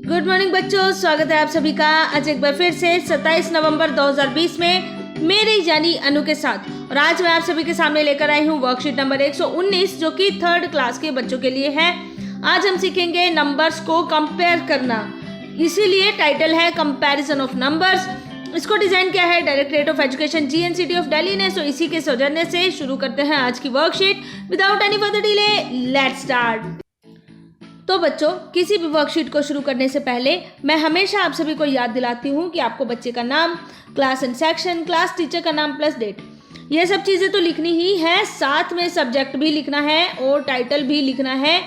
Good morning बच्चों, स्वागत है आप सभी का आज एक बार फिर से 27 नवंबर 2020 में मेरी यानी अनु के साथ। और आज मैं आप सभी के सामने लेकर आई हूँ वर्कशीट नंबर 119 जो कि 3rd क्लास के बच्चों के लिए है। आज हम सीखेंगे नंबर्स को कंपेयर करना, इसीलिए टाइटल है कंपैरिजन ऑफ नंबर्स। इसको डिजाइन किया है directorate of education GNCT of Delhi ने। सो इसी के सौजन्य से शुरू करते हैं आज की worksheet. Without any further delay let's start. तो बच्चों, किसी भी वर्कशीट को शुरू करने से पहले मैं हमेशा आप सभी को याद दिलाती हूँ कि आपको बच्चे का नाम, class and section, class teacher का नाम प्लस डेट, ये सब चीज़ें तो लिखनी ही है, साथ में सब्जेक्ट भी लिखना है और टाइटल भी लिखना है।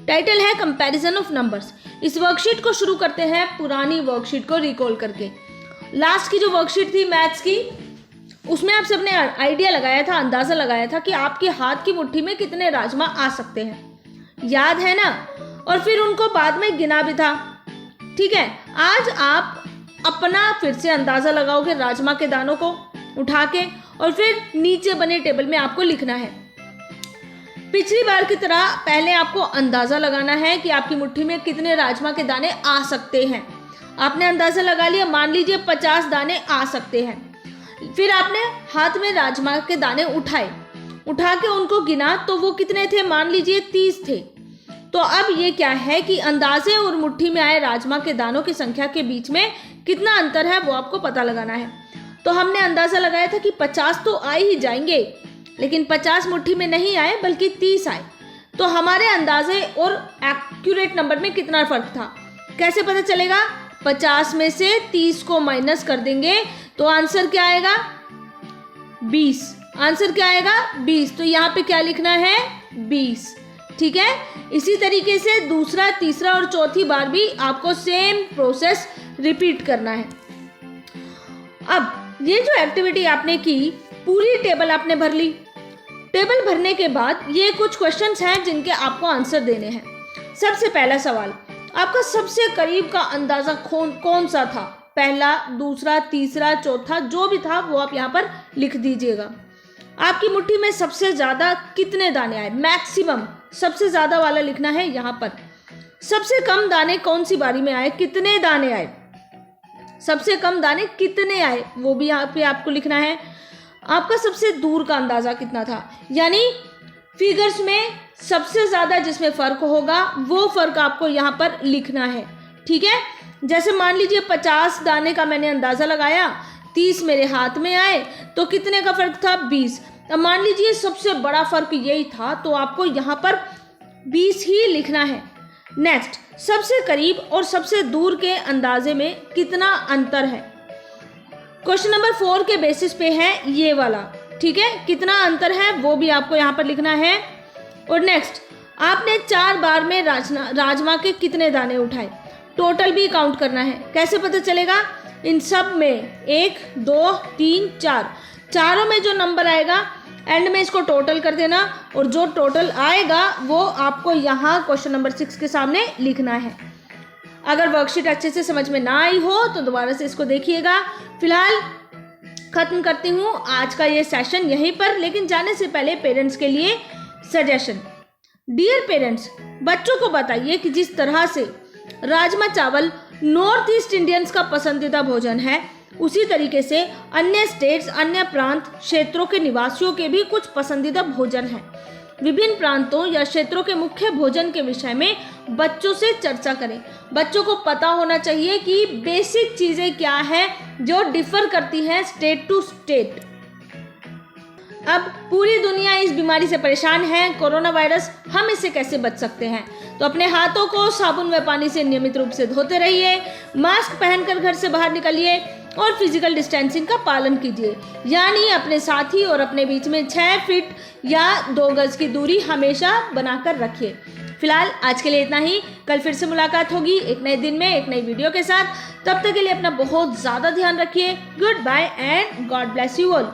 टाइटल है कंपैरिजन ऑफ नंबर्स। इस वर्कशीट को शुरू करते हैं पुरानी वर्कशीट को रिकॉल करके। लास्ट की जो वर्कशीट थी मैथ्स की, उसमें आप सबने आइडिया लगाया था, अंदाज़ा लगाया था कि आपके हाथ की मुट्ठी में कितने राजमा आ सकते हैं, याद है ना? और फिर उनको बाद में गिना भी था। ठीक है, आज आप अपना फिर से अंदाज़ा लगाओगे राजमा के दानों को उठा के, और फिर नीचे बने टेबल में आपको लिखना है। पिछली बार की तरह पहले आपको अंदाज़ा लगाना है कि आपकी मुट्ठी में कितने राजमा के दाने आ सकते हैं। आपने अंदाज़ा लगा लिया, मान लीजिए 50 दाने आ सकते हैं। फिर आपने हाथ में राजमा के दाने उठाए, उठा के उनको गिना तो वो कितने थे? मान लीजिए 30 थे। तो अब ये क्या है कि अंदाजे और मुट्ठी में आए राजमा के दानों की संख्या के बीच में कितना अंतर है वो आपको पता लगाना है। तो हमने अंदाज़ा लगाया था कि 50 तो आ ही जाएंगे, लेकिन 50 मुट्ठी में नहीं आए बल्कि 30 आए। तो हमारे अंदाजे और एक्यूरेट नंबर में कितना फ़र्क था, कैसे पता चलेगा? 50 में से 30 को माइनस कर देंगे तो आंसर क्या आएगा? 20। आंसर क्या आएगा? 20। तो यहाँ पे क्या लिखना है? 20। ठीक है, इसी तरीके से दूसरा, तीसरा और चौथी बार भी आपको सेम प्रोसेस रिपीट करना है। अब ये जो एक्टिविटी आपने की, पूरी टेबल आपने भर ली। टेबल भरने के बाद ये कुछ क्वेश्चंस हैं जिनके आपको आंसर देने हैं। सबसे पहला सवाल, आपका सबसे करीब का अंदाजा कौन सा था? पहला, दूसरा, तीसरा, चौथा, जो भी था वो आप यहाँ पर लिख दीजिएगा। आपकी मुट्ठी में सबसे ज्यादा कितने दाने आए? मैक्सिमम, सबसे ज्यादा वाला लिखना है यहाँ पर। सबसे कम दाने कौन सी बारी में आए? कितने दाने आए? सबसे कम दाने कितने आए वो भी यहाँ पे आपको लिखना है। आपका सबसे दूर का अंदाजा कितना था, यानी फिगर्स में सबसे ज्यादा जिसमें फर्क होगा वो फर्क आपको यहाँ पर लिखना है। ठीक है, जैसे मान लीजिए 50 दाने का मैंने अंदाजा लगाया, 30 मेरे हाथ में आए, तो कितने का फर्क था? 20। अब मान लीजिए सबसे बड़ा फर्क यही था, तो आपको यहाँ पर 20 ही लिखना है। नेक्स्ट, सबसे करीब और सबसे दूर के अंदाजे में कितना अंतर है? क्वेश्चन नंबर 4 के बेसिस पे है ये वाला। ठीक है, कितना अंतर है वो भी आपको यहाँ पर लिखना है। और नेक्स्ट, आपने 4 बार में राजमा के कितने दाने उठाए? टोटल भी काउंट करना है। कैसे पता चलेगा? इन सब में 1, 2, 3, 4, चारों में जो नंबर आएगा एंड में इसको टोटल कर देना, और जो टोटल आएगा वो आपको यहाँ क्वेश्चन नंबर 6 के सामने लिखना है। अगर वर्कशीट अच्छे से समझ में ना आई हो तो दोबारा से इसको देखिएगा। फिलहाल खत्म करती हूँ आज का ये सेशन यहीं पर, लेकिन जाने से पहले पेरेंट्स के लिए सजेशन। डियर पेरेंट्स, बच्चों को बताइए कि जिस तरह से राजमा चावल नॉर्थ ईस्ट इंडियंस का पसंदीदा भोजन है, उसी तरीके से अन्य स्टेट्स, अन्य प्रांत क्षेत्रों के निवासियों के भी कुछ पसंदीदा भोजन हैं। विभिन्न प्रांतों या क्षेत्रों के मुख्य भोजन के विषय में बच्चों से चर्चा करें। बच्चों को पता होना चाहिए कि बेसिक चीज़ें क्या है जो डिफर करती हैं स्टेट टू स्टेट। अब पूरी दुनिया इस बीमारी से परेशान है, कोरोना वायरस। हम इससे कैसे बच सकते हैं? तो अपने हाथों को साबुन व पानी से नियमित रूप से धोते रहिए, मास्क पहनकर घर से बाहर निकलिए और फिजिकल डिस्टेंसिंग का पालन कीजिए, यानी अपने साथी और अपने बीच में 6 फीट या 2 गज की दूरी हमेशा बनाकर रखिए। फिलहाल आज के लिए इतना ही। कल फिर से मुलाकात होगी एक नए दिन में, एक नई वीडियो के साथ। तब तक के लिए अपना बहुत ज़्यादा ध्यान रखिए। Good bye and God bless you all.